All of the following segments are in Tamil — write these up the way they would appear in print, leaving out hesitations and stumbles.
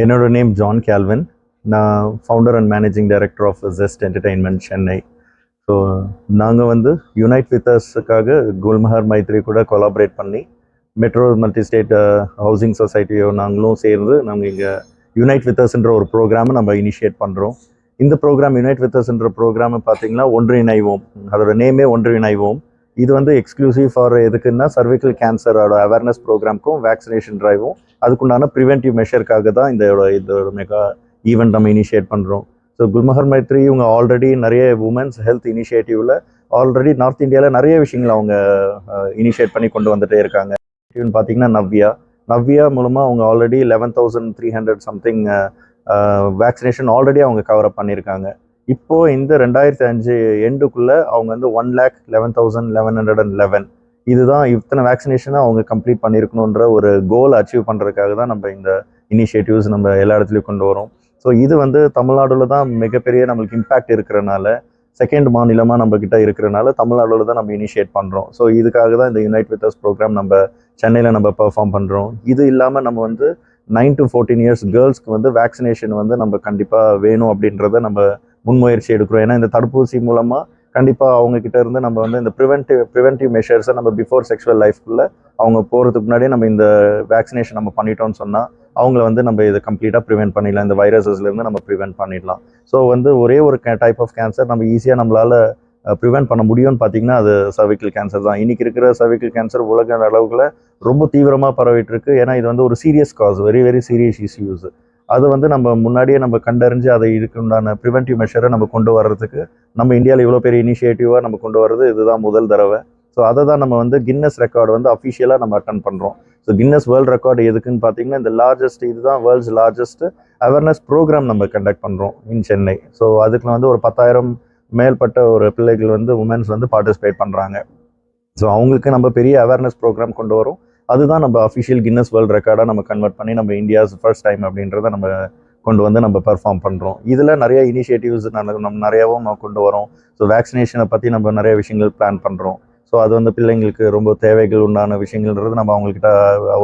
என்னோட நேம் ஜான் கேல்வின். நான் founder and managing director of Zest entertainment Chennai. So நாங்கள் வந்து யுனைட் வித் அஸ்க்காக குல்மஹர் மைத்ரி கூட கொலாபரேட் பண்ணி மெட்ரோ மல்டி ஸ்டேட் ஹவுசிங் சொசைட்டியோ நாங்களும் சேர்ந்து நாங்கள் இங்கே யுனைட் வித் அஸ்ன்ற ஒரு ப்ரோக்ராமை நம்ம இனிஷியேட் பண்ணுறோம். இந்த ப்ரோக்ராம் யுனைட் வித் அஸ்ன்ற ப்ரோக்ராமை பார்த்தீங்கன்னா ஒன்றிணைவோம், அதோட நேமே ஒன்றிணைவோம். இது வந்து எக்ஸ்க்ளூசிவ் ஃபார் எதுக்குன்னா சர்விக்கல் கேன்சரோட அவேர்னஸ் ப்ரோக்ராம்க்கும் வேக்சினேஷன் ட்ரைவும் அதுக்குண்டான ப்ரிவென்டிவ் மெஷருக்காக தான் இதோட மெகா ஈவெண்ட் நம்ம இனிஷியேட் பண்ணுறோம். ஸோ குல்மஹர் மைத்ரி இவங்க ஆல்ரெடி நிறைய உமன்ஸ் ஹெல்த் இனிஷியேட்டிவில் ஆல்ரெடி நார்த் இந்தியாவில் நிறைய விஷயங்கள் அவங்க இனிஷியேட் பண்ணி கொண்டு வந்துட்டே இருக்காங்க. பார்த்தீங்கன்னா நவ்யா மூலமாக அவங்க ஆல்ரெடி 11,300 சம்திங் வேக்சினேஷன் ஆல்ரெடி அவங்க கவர் அப் பண்ணியிருக்காங்க. இப்போது இந்த 2005 எண்டுக்குள்ளே அவங்க வந்து 1,11,1111 இதுதான் இத்தனை வேக்சினேஷனை அவங்க கம்ப்ளீட் பண்ணியிருக்கணுன்ற ஒரு கோல் அச்சீவ் பண்ணுறதுக்காக தான் நம்ம இந்த இனிஷியேட்டிவ்ஸ் நம்ம எல்லா இடத்துலையும் கொண்டு வரோம். ஸோ இது வந்து தமிழ்நாடுல தான் மிகப்பெரிய நம்மளுக்கு இம்பேக்ட் இருக்கிறனால, செகண்ட் மாநிலமாக நம்ம கிட்ட இருக்கிறனால தமிழ்நாடுல தான் நம்ம இனிஷியேட் பண்ணுறோம். ஸோ இதுக்காக தான் இந்த யுனைட் வித் அஸ் ப்ரோக்ராம் நம்ம சென்னையில் நம்ம பெர்ஃபார்ம் பண்ணுறோம். இது இல்லாமல் நம்ம வந்து 9 to 14 இயர்ஸ் கேர்ள்ஸ்க்கு வந்து வேக்சினேஷன் வந்து நம்ம கண்டிப்பாக வேணும் அப்படின்றத நம்ம முன்முயற்சி எடுக்கிறோம். ஏன்னா இந்த தடுப்பூசி மூலமாக கண்டிப்பாக அவங்கக்கிட்ட இருந்து நம்ம வந்து இந்த ப்ரிவென்டிவ் மெஷர்ஸை நம்ம பிஃபோர் செக்ஷுவல் லைஃப்குள்ளே அவங்க போகிறதுக்கு முன்னாடியே நம்ம இந்த வேக்சினேஷன் நம்ம பண்ணிட்டோம்னு சொன்னால் அவங்கள வந்து நம்ம இதை கம்ப்ளீட்டாக ப்ரிவென்ட் பண்ணிடலாம், இந்த வைரஸஸ்லேருந்து நம்ம ப்ரிவென்ட் பண்ணிடலாம். ஸோ வந்து ஒரே ஒரு டைப் ஆஃப் கேன்சர் நம்ம ஈஸியாக நம்மளால் ப்ரிவென்ட் பண்ண முடியும்னு பார்த்தீங்கன்னா அது சர்விக்கல் கேன்சர் தான். இன்றைக்கி இருக்கிற சர்விக்கல் கேன்சர் உலக அளவுல ரொம்ப தீவிரமாக பரவிட்டு இருக்கு. ஏன்னா இது வந்து ஒரு serious cause, very very serious issues. அது வந்து நம்ம முன்னாடியே நம்ம கண்டறிஞ்சு அதை இதுக்குண்டான ப்ரிவென்டிவ் மெஷரை நம்ம கொண்டு வர்றதுக்கு நம்ம இந்தியாவில் இவ்வளோ பெரிய இனிஷியேட்டிவாக நம்ம கொண்டு வர்றது இதுதான் முதல் தடவை. ஸோ அதை தான் நம்ம வந்து கின்னஸ் ரெக்கார்டு வந்து அஃபிஷியலாக நம்ம அட்டன் பண்ணுறோம். ஸோ கின்னஸ் வேர்ல்டு ரெக்கார்டு எதுக்குன்னு பார்த்தீங்கன்னா இந்த இதுதான் வேர்ல்ட்ஸ் லார்ஜஸ்ட் அவேர்னஸ் ப்ரோக்ராம் நம்ம கண்டக்ட் பண்ணுறோம் இன் சென்னை. ஸோ அதுக்கு வந்து ஒரு 10,000 மேற்பட்ட ஒரு பிள்ளைகள் வந்து உமன்ஸ் வந்து பார்ட்டிசிபேட் பண்ணுறாங்க. ஸோ அவங்களுக்கு நம்ம பெரிய அவேர்னஸ் ப்ரோக்ராம் கொண்டு வரோம். அதுதான் நம்ம அஃபிஷியல் கின்னஸ் வேர்ல்டு ரெக்கார்டாக நம்ம கன்வெர்ட் பண்ணி நம்ம இந்தியாஸ் ஃபர்ஸ்ட் டைம் அப்படின்றத நம்ம கொண்டு வந்து நம்ம பெர்ஃபார்ம் பண்ணுறோம். இதில் நிறைய இனிஷியேட்டிவ்ஸ் நம்ம நிறையாவும் நம்ம கொண்டு வரோம். ஸோ வேக்சினேஷனை பற்றி நம்ம நிறைய விஷயங்கள் பிளான் பண்ணுறோம். ஸோ அது வந்து பிள்ளைங்களுக்கு ரொம்ப தேவைகள் உண்டான விஷயங்கள்ன்றது நம்ம அவங்கக்கிட்ட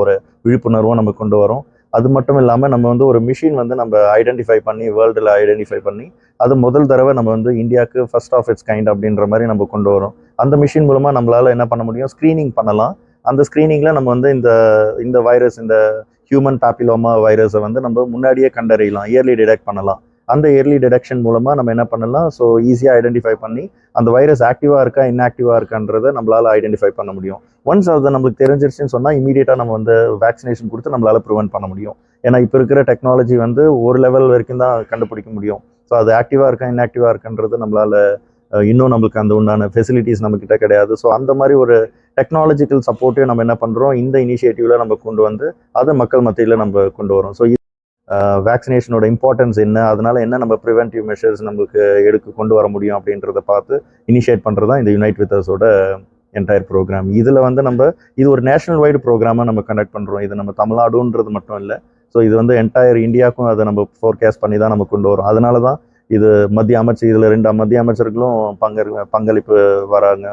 ஒரு விழிப்புணர்வும் நம்ம கொண்டு வரோம். அது மட்டும் இல்லாமல் நம்ம வந்து ஒரு மிஷின் வந்து நம்ம ஐடென்டிஃபை பண்ணி வேர்ல்டில் ஐடென்டிஃபை பண்ணி அது முதல் தடவை நம்ம வந்து இந்தியாவுக்கு ஃபர்ஸ்ட் ஆஃப் இட்ஸ் கைண்ட் அப்படின்ற மாதிரி நம்ம கொண்டு வரோம். அந்த மிஷின் மூலமாக நம்மளால் என்ன பண்ண முடியும், ஸ்க்ரீனிங் பண்ணலாம். அந்த ஸ்க்ரீனிங்கில் நம்ம வந்து இந்த வைரஸ், இந்த ஹியூமன் பாப்பிலோமா வைரஸை வந்து நம்ம முன்னாடியே கண்டறியலாம், இயர்லி டிடெக்ட் பண்ணலாம். அந்த இயர்லி டிடெக்ஷன் மூலமாக நம்ம என்ன பண்ணலாம், ஸோ ஈஸியாக ஐடென்டிஃபை பண்ணி அந்த வைரஸ் ஆக்டிவாக இருக்கா இன்ஆக்டிவாக இருக்கான்றதை நம்மளால் ஐடென்டிஃபை பண்ண முடியும். ஒன்ஸ் அது நம்மளுக்கு தெரிஞ்சிருச்சுன்னு சொன்னால் இமீடியட்டாக நம்ம வந்து வேக்சினேஷன் கொடுத்து நம்மளால் ப்ரிவென்ட் பண்ண முடியும். ஏன்னா இப்போ இருக்கிற டெக்னாலஜி வந்து ஒரு லெவல் வரைக்கும் தான் கண்டுபிடிக்க முடியும். ஸோ அது ஆக்டிவாக இருக்கா இன்ஆக்டிவாக இருக்கான்றது நம்மளால் இன்னும் நம்மளுக்கு அந்த உண்டான ஃபெசிலிட்டிஸ் நம்மக்கிட்ட கிடையாது. ஸோ அந்த மாதிரி ஒரு டெக்னாலஜிக்கல் சப்போர்ட்டையும் நம்ம என்ன பண்ணுறோம், இந்த இனிஷியேட்டிவில் நம்ம கொண்டு வந்து அதை மக்கள் மத்தியில் நம்ம கொண்டு வரோம். ஸோ வேக்சினேஷனோட இம்பார்ட்டன்ஸ் என்ன, அதனால என்ன நம்ம ப்ரிவென்டிவ் மெஷர்ஸ் நம்மளுக்கு கொண்டு வர முடியும் அப்படின்றத பார்த்து இனிஷியேட் பண்ணுறது தான் இந்த யுனைட் வித் அஸோட என்டையர் ப்ரோக்ராம். இதில் வந்து இது ஒரு நேஷனல் வைடு ப்ரோக்ராமாக நம்ம கண்டக்ட் பண்ணுறோம். இது நம்ம தமிழ்நாடுன்றது மட்டும் இல்லை. ஸோ இது வந்து என்டையர் இந்தியாவுக்கும் அதை நம்ம ஃபோர்காஸ்ட் பண்ணி தான் நம்ம கொண்டு வரோம். அதனால தான் இது மத்திய அமைச்சர், இதில் 2 மத்திய அமைச்சர்களும் பங்களிப்பு வராங்க,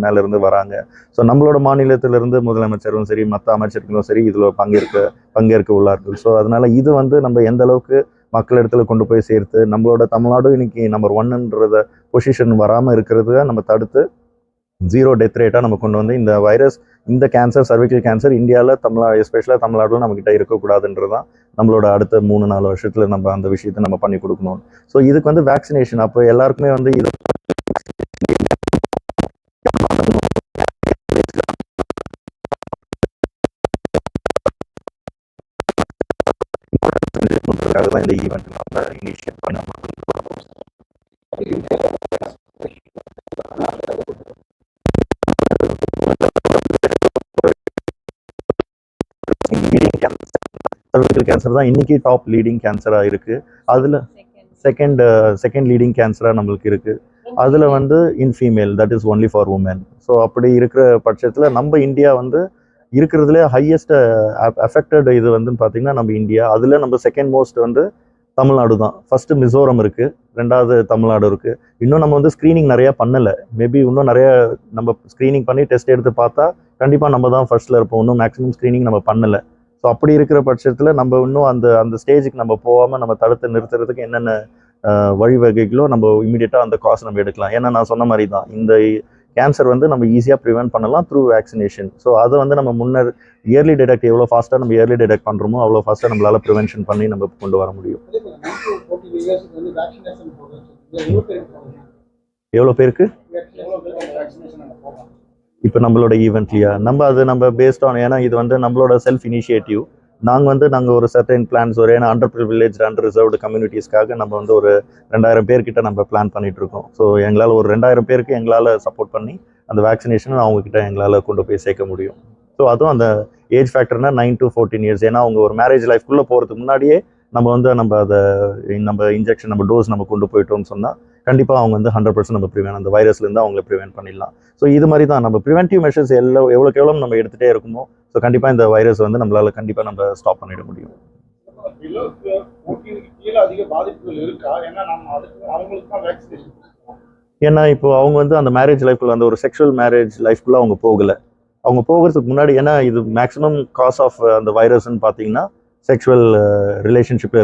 மேலிருந்து வராங்க. ஸோ நம்மளோட மாநிலத்திலிருந்து முதலமைச்சரும் சரி, மற்ற அமைச்சர்களும் சரி இதில் பங்கேற்க உள்ளார்கள். ஸோ அதனால இது வந்து நம்ம எந்த அளவுக்கு மக்கள் இடத்துல கொண்டு போய் சேர்த்து நம்மளோட தமிழ்நாடும் இன்னைக்கு நம்பர் 1ன்றத பொசிஷன் வராமல் இருக்கிறத நம்ம தடுத்து 0 டெத் ரேட்டாக நம்ம கொண்டு வந்து இந்த வைரஸ், இந்த கேன்சர், சர்விக்கல் கேன்சர் இந்தியாவில் எஸ்பெஷலாக தமிழ்நாட்டில் நம்மக்கிட்ட இருக்கக்கூடாதுன்றது தான் நம்மளோட அடுத்த 3-4 வருஷத்தில் நம்ம அந்த விஷயத்தை நம்ம பண்ணி கொடுக்கணும். ஸோ இதுக்கு வந்து வேக்சினேஷன் அப்போ எல்லாருக்குமே வந்து இது தான் இந்த ஈவெண்ட் நம்ம இனிஷியேட் பண்ண சர்விக்கல் கேன்சர் தான் இன்னைக்கு டாப் லீடிங் கேன்சராக இருக்குது. அதில் செகண்ட் லீடிங் கேன்சராக நம்மளுக்கு இருக்குது. அதில் வந்து in female, that is only for woman. So அப்படி இருக்கிற பட்சத்தில் நம்ம இந்தியா வந்து இருக்கிறதுலே ஹையஸ்ட் அஃபெக்டட் இது வந்து பார்த்திங்கன்னா நம்ம இந்தியா. அதில் நம்ம செகண்ட் மோஸ்ட் வந்து தமிழ்நாடு தான். ஃபஸ்ட்டு மிசோரம் இருக்குது, 2வது தமிழ்நாடு இருக்குது. இன்னும் நம்ம வந்து ஸ்க்ரீனிங் நிறையா பண்ணலை. மேபி இன்னும் நிறைய நம்ம ஸ்க்ரீனிங் பண்ணி டெஸ்ட் எடுத்து பார்த்தா கண்டிப்பாக நம்ம தான் ஃபர்ஸ்ட்டில் இருப்போம். இன்னும் மேக்ஸிமம் ஸ்க்ரீனிங் நம்ம பண்ணலை. ஸோ அப்படி இருக்கிற பட்சத்தில் நம்ம இன்னும் அந்த அந்த ஸ்டேஜுக்கு நம்ம போகாமல் நம்ம தடுத்து நிறுத்துறதுக்கு என்னென்ன வழிவகைகளோ நம்ம இமீடியட்டாக அந்த காசு நம்ம எடுக்கலாம். ஏன்னா நான் சொன்ன மாதிரி தான் இந்த கேன்சர் வந்து நம்ம ஈஸியாக ப்ரிவென்ட் பண்ணலாம் த்ரூ வேக்சினேஷன். ஸோ அதை வந்து நம்ம முன்னர் இயர்லி டிடெக்ட் எவ்வளோ ஃபாஸ்ட்டாக நம்ம இயர்லி டிடெக்ட் பண்ணுறோமோ அவ்வளோ ஃபாஸ்ட்டாக நம்மளால் ப்ரிவென்ஷன் பண்ணி நம்ம கொண்டு வர முடியும். எவ்வளோ பேருக்கு இப்போ நம்மளோட ஈவெண்ட்லையா நம்ம பேஸ்ட் ஆன், ஏன்னா இது வந்து நம்மளோட செல்ஃப் இனிஷியேட்டிவ். நாங்கள் ஒரு சர்டைன் பிளான்ஸ் ஏன்னா அண்டர் ப்ரிவிலேஜ் அண்டர் ரிசர்வ்டு கம்யூனிட்டிஸ்க்காக நம்ம வந்து ஒரு 2000 பேர்கிட்ட நம்ம பிளான் பண்ணிட்டு இருக்கோம். ஸோ எங்களால் ஒரு 2000 பேருக்கு எங்களால் சப்போர்ட் பண்ணி அந்த வேக்சினேஷனை அவங்கக்கிட்ட எங்களால் கொண்டு போய் சேர்க்க முடியும். ஸோ அதுவும் அந்த ஏஜ் ஃபேக்டர்னா 9 to 14 years. ஏன்னா அவங்க ஒரு மேரேஜ் லைஃப்குள்ளே போகிறதுக்கு முன்னாடியே நம்ம இன்ஜெக்ஷன் நம்ம டோஸ் நம்ம கொண்டு போயிட்டோம்னு சொன்னால் கண்டிப்பாக அவங்க வந்து 100% நம்ம அந்த வைரஸ்லேருந்து அவங்கள ப்ரிவென்ட் பண்ணிடலாம். ஸோ இது மாதிரி தான் நம்ம ப்ரிவென்டிவ் மெஷர்ஸ் எவ்வளோக்கு எவ்வளோ நம்ம எடுத்துகிட்டே இருக்குமோ ஸோ கண்டிப்பாக இந்த வைரஸ் வந்து நம்மளால் கண்டிப்பாக நம்ம ஸ்டாப் பண்ணிட முடியும். ஏன்னா இப்போ அவங்க வந்து அந்த மேரேஜ் லைஃப்குள்ள அந்த ஒரு செக்ஷுவல் மேரேஜ் லைஃப்குள்ள அவங்க போகலை. அவங்க போகிறதுக்கு முன்னாடி, ஏன்னா இது மேக்ஸிமம் காஸ் ஆஃப் அந்த வைரஸ்ன்னு பார்த்தீங்கன்னா செக்ஷுவல் ரிலேஷன்ஷிப்